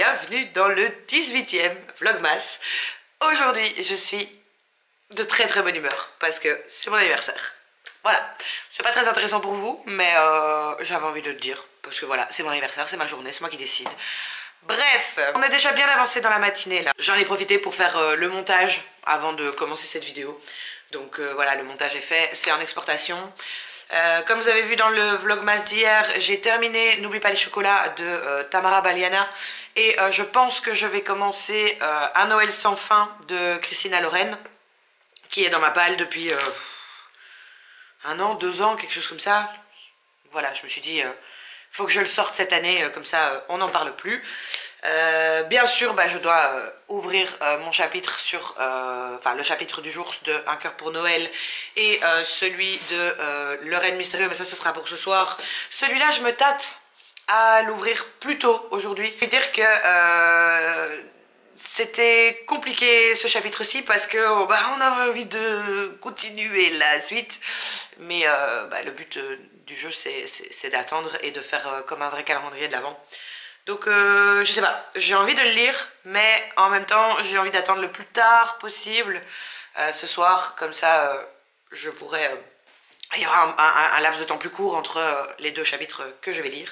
bienvenue dans le 18e Vlogmas. Aujourd'hui, je suis de très très bonne humeur parce que c'est mon anniversaire. Voilà, c'est pas très intéressant pour vous, mais j'avais envie de le dire parce que voilà, c'est mon anniversaire, c'est ma journée, c'est moi qui décide. Bref, on est déjà bien avancé dans la matinée là. J'en ai profité pour faire le montage avant de commencer cette vidéo. Donc voilà, le montage est fait, c'est en exportation. Comme vous avez vu dans le vlogmas d'hier, j'ai terminé N'oublie pas les chocolats de Tamara Baliana. Et je pense que je vais commencer Un Noël sans fin de Christina Loren, qui est dans ma palle depuis 1 an, 2 ans, quelque chose comme ça. Voilà, je me suis dit, faut que je le sorte cette année, comme ça on n'en parle plus. Bien sûr, bah, je dois ouvrir mon chapitre sur, enfin le chapitre du jour de Un cœur pour Noël et celui de Le Reine Mystérieux, mais ça ce sera pour ce soir. Celui-là, je me tâte à l'ouvrir plus tôt aujourd'hui. Je vais dire que c'était compliqué ce chapitre-ci parce que bah, on avait envie de continuer la suite, mais bah, le but du jeu c'est d'attendre et de faire comme un vrai calendrier de l'avant. Donc je sais pas, j'ai envie de le lire, mais en même temps j'ai envie d'attendre le plus tard possible ce soir, comme ça je pourrais... il y aura un laps de temps plus court entre les 2 chapitres que je vais lire.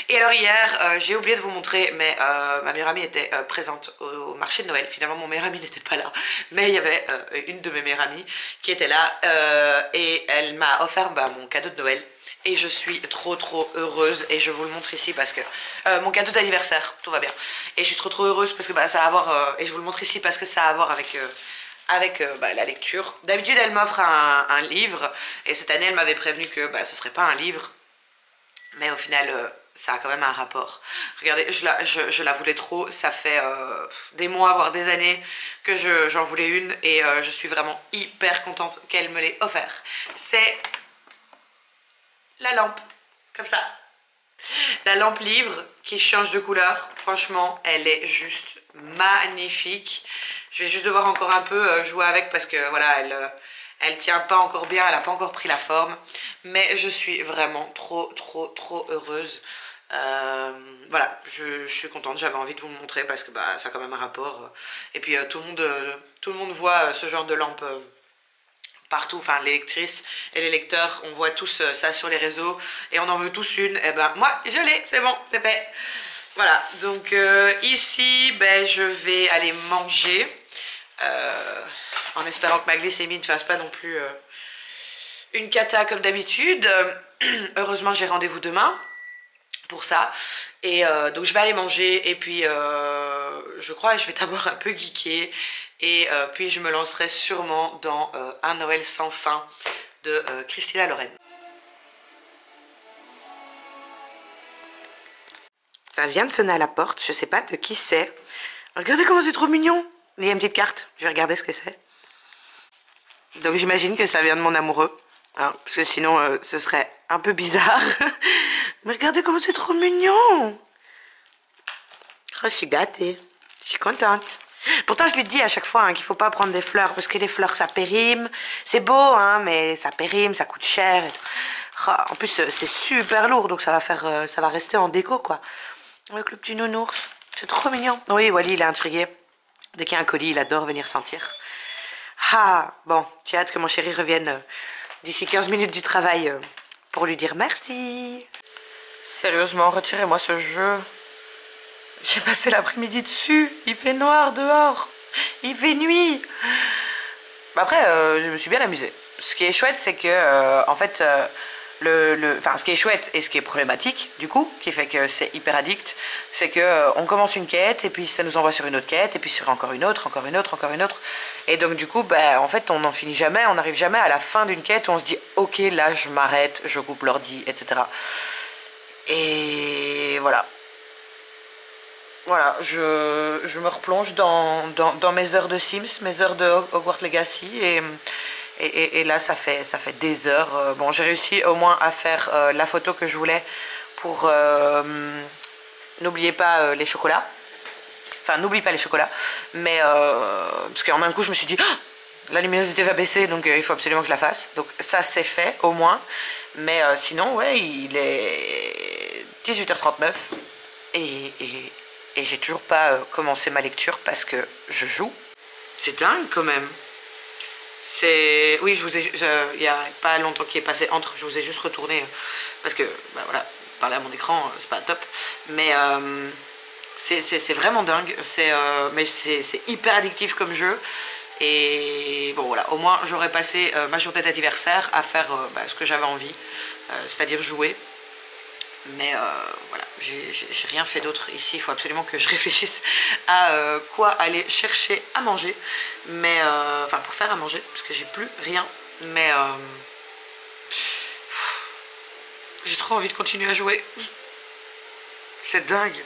Et alors hier, j'ai oublié de vous montrer, mais ma meilleure amie était présente au marché de Noël. Finalement, mon meilleur ami n'était pas là, mais il y avait une de mes meilleures amies qui était là et elle m'a offert mon cadeau de Noël. Et je suis trop heureuse et je vous le montre ici parce que mon cadeau d'anniversaire, tout va bien. Et je suis trop heureuse parce que ça a à voir, et je vous le montre ici parce que ça a à voir avec la lecture. D'habitude elle m'offre un livre et cette année elle m'avait prévenu que ce serait pas un livre, mais au final ça a quand même un rapport. Regardez, je la voulais trop, ça fait des mois voire des années que j'en voulais une et je suis vraiment hyper contente qu'elle me l'ait offert. C'est la lampe, comme ça. La lampe livre qui change de couleur, franchement elle est juste magnifique. Je vais juste devoir encore un peu jouer avec parce que voilà, elle tient pas encore bien, elle a pas encore pris la forme. Mais je suis vraiment trop heureuse. Voilà, je suis contente, j'avais envie de vous le montrer parce que ça a quand même un rapport. Et puis tout le monde voit ce genre de lampe partout, enfin les lectrices et les lecteurs, on voit tous ça sur les réseaux et on en veut tous une. Et moi je l'ai, c'est bon, c'est fait. Voilà, donc ici je vais aller manger en espérant que ma glycémie ne fasse pas non plus une cata comme d'habitude. Heureusement j'ai rendez-vous demain pour ça et donc je vais aller manger et puis je crois que je vais d'abord un peu geeker et puis je me lancerai sûrement dans Un Noël sans fin de Christina Loren. Ça vient de sonner à la porte, je sais pas de qui c'est. Regardez comment c'est trop mignon. Il y a une petite carte, je vais regarder ce que c'est. Donc j'imagine que ça vient de mon amoureux, hein, parce que sinon ce serait un peu bizarre. Mais regardez comment c'est trop mignon. Oh, je suis gâtée, je suis contente. Pourtant je lui dis à chaque fois qu'il faut pas prendre des fleurs, parce que les fleurs ça périme. C'est beau, hein, mais ça périme, ça coûte cher. Et tout. Oh, en plus c'est super lourd, donc ça va rester en déco quoi. Avec le petit nounours, c'est trop mignon. Oui, Wally il est intrigué. Dès qu'il y a un colis, il adore venir sentir. Ah, bon, j'ai hâte que mon chéri revienne d'ici 15 minutes du travail pour lui dire merci. Sérieusement, retirez-moi ce jeu. J'ai passé l'après-midi dessus. Il fait noir dehors. Il fait nuit. Après, je me suis bien amusée. Ce qui est chouette, c'est que, en fait... ce qui est chouette et ce qui est problématique du coup, qui fait que c'est hyper addict, c'est que on commence une quête et puis ça nous envoie sur une autre quête et puis sur encore une autre et donc du coup en fait on n'en finit jamais, on n'arrive jamais à la fin d'une quête où on se dit ok là je m'arrête, je coupe l'ordi, etc. Et voilà, je me replonge dans mes heures de Sims, mes heures de Hogwarts Legacy et là ça fait des heures. Bon, j'ai réussi au moins à faire la photo que je voulais pour n'oubliez pas les chocolats. Enfin, n'oublie pas les chocolats. Mais parce qu'en un coup je me suis dit oh, la luminosité va baisser donc il faut absolument que je la fasse. Donc ça c'est fait au moins. Mais sinon ouais, il est 18h39 et et j'ai toujours pas commencé ma lecture parce que je joue. C'est dingue quand même. C'est... Oui, il y a pas longtemps qui est passé entre, je vous ai juste retourné parce que, bah voilà, parler à mon écran, c'est pas top. Mais c'est vraiment dingue, mais c'est hyper addictif comme jeu. Et bon voilà, au moins j'aurais passé ma journée d'anniversaire à faire ce que j'avais envie, c'est-à-dire jouer. Mais voilà, j'ai rien fait d'autre ici. Il faut absolument que je réfléchisse à quoi aller chercher à manger. Mais enfin pour faire à manger, parce que j'ai plus rien. Mais j'ai trop envie de continuer à jouer. C'est dingue.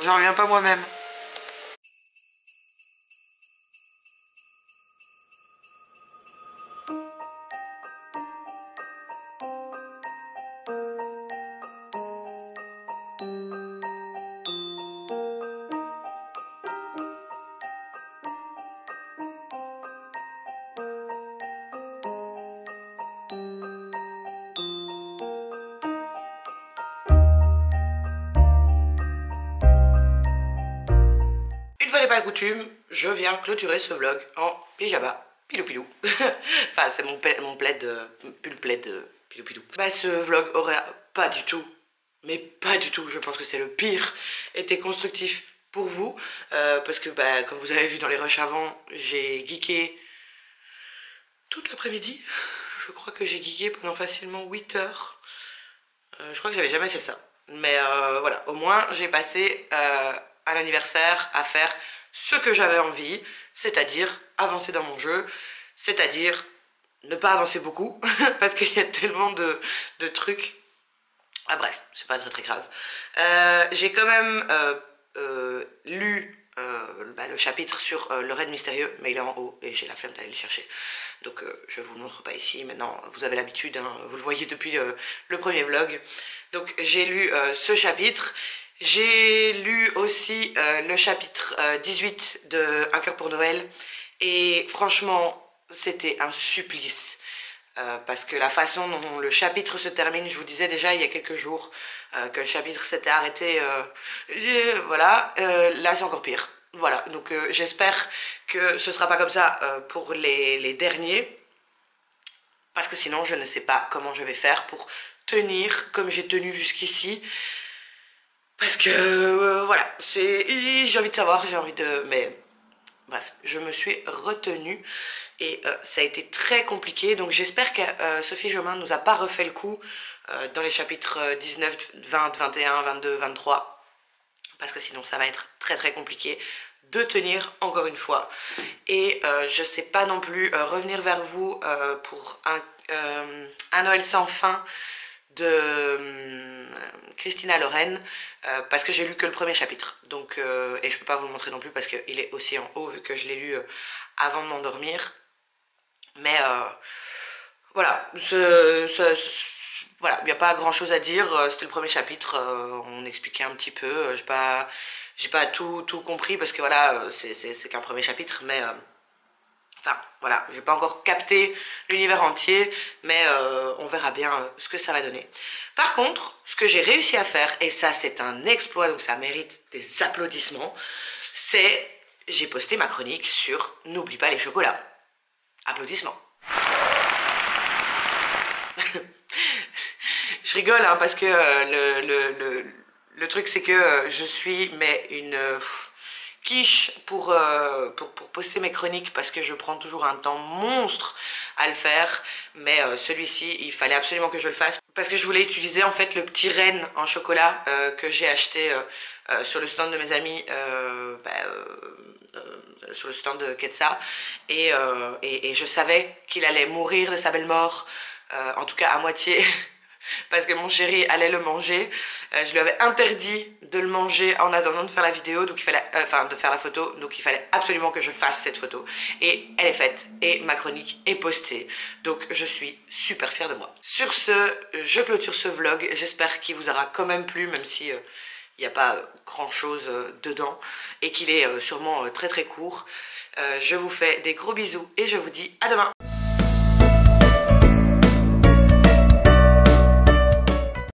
J'en reviens pas moi-même. Pas coutume, je viens clôturer ce vlog en pyjama, pilou pilou. Enfin, c'est mon plaid, pull plaid, pilou pilou. Bah, ce vlog aurait pas du tout, mais pas du tout, je pense que c'est le pire, été constructif pour vous. Parce que, bah, comme vous avez vu dans les rushs avant, j'ai geeké toute l'après-midi. Je crois que j'ai geeké pendant facilement 8 heures. Je crois que j'avais jamais fait ça. Mais voilà, au moins j'ai passé à l'anniversaire à faire ce que j'avais envie, c'est-à-dire avancer dans mon jeu, c'est-à-dire ne pas avancer beaucoup, parce qu'il y a tellement de trucs. Ah bref, c'est pas très très grave. J'ai quand même lu le chapitre sur le raid mystérieux, mais il est en haut et j'ai la flemme d'aller le chercher. Donc je vous le montre pas ici, maintenant vous avez l'habitude, hein, vous le voyez depuis le premier vlog. Donc j'ai lu ce chapitre. J'ai lu aussi le chapitre 18 de Un cœur pour Noël et franchement c'était un supplice parce que la façon dont le chapitre se termine, je vous disais déjà il y a quelques jours que le chapitre s'était arrêté, voilà, là c'est encore pire. Voilà, donc j'espère que ce sera pas comme ça pour les derniers parce que sinon je ne sais pas comment je vais faire pour tenir comme j'ai tenu jusqu'ici. Parce que voilà, j'ai envie de savoir, j'ai envie de... Mais bref, je me suis retenue et ça a été très compliqué. Donc j'espère que Sophie Jomain nous a pas refait le coup dans les chapitres 19, 20, 21, 22, 23. Parce que sinon ça va être très très compliqué de tenir encore une fois. Et je sais pas non plus revenir vers vous pour un Noël sans fin de Christina Loren parce que j'ai lu que le premier chapitre donc et je peux pas vous le montrer non plus parce qu'il est aussi en haut vu que je l'ai lu avant de m'endormir, mais voilà, voilà, il n'y a pas grand chose à dire, c'était le premier chapitre, on expliquait un petit peu, j'ai pas tout compris parce que voilà, c'est qu'un premier chapitre, mais enfin, voilà, j'ai pas encore capté l'univers entier, mais on verra bien ce que ça va donner. Par contre, ce que j'ai réussi à faire, et ça c'est un exploit, donc ça mérite des applaudissements, c'est j'ai posté ma chronique sur N'oublie pas les chocolats. Applaudissements. Je rigole hein, parce que le truc c'est que je suis mais une quiche pour poster mes chroniques parce que je prends toujours un temps monstre à le faire, mais celui-ci il fallait absolument que je le fasse parce que je voulais utiliser en fait le petit renne en chocolat que j'ai acheté sur le stand de mes amis, sur le stand de Ketsa, et je savais qu'il allait mourir de sa belle mort, en tout cas à moitié parce que mon chéri allait le manger. Je lui avais interdit de le manger en attendant de faire la vidéo, donc il fallait, enfin de faire la photo, donc il fallait absolument que je fasse cette photo. Et elle est faite, et ma chronique est postée, donc je suis super fière de moi. Sur ce, je clôture ce vlog, j'espère qu'il vous aura quand même plu, même si il n'y a pas grand chose dedans, et qu'il est sûrement très très court. Je vous fais des gros bisous, et je vous dis à demain.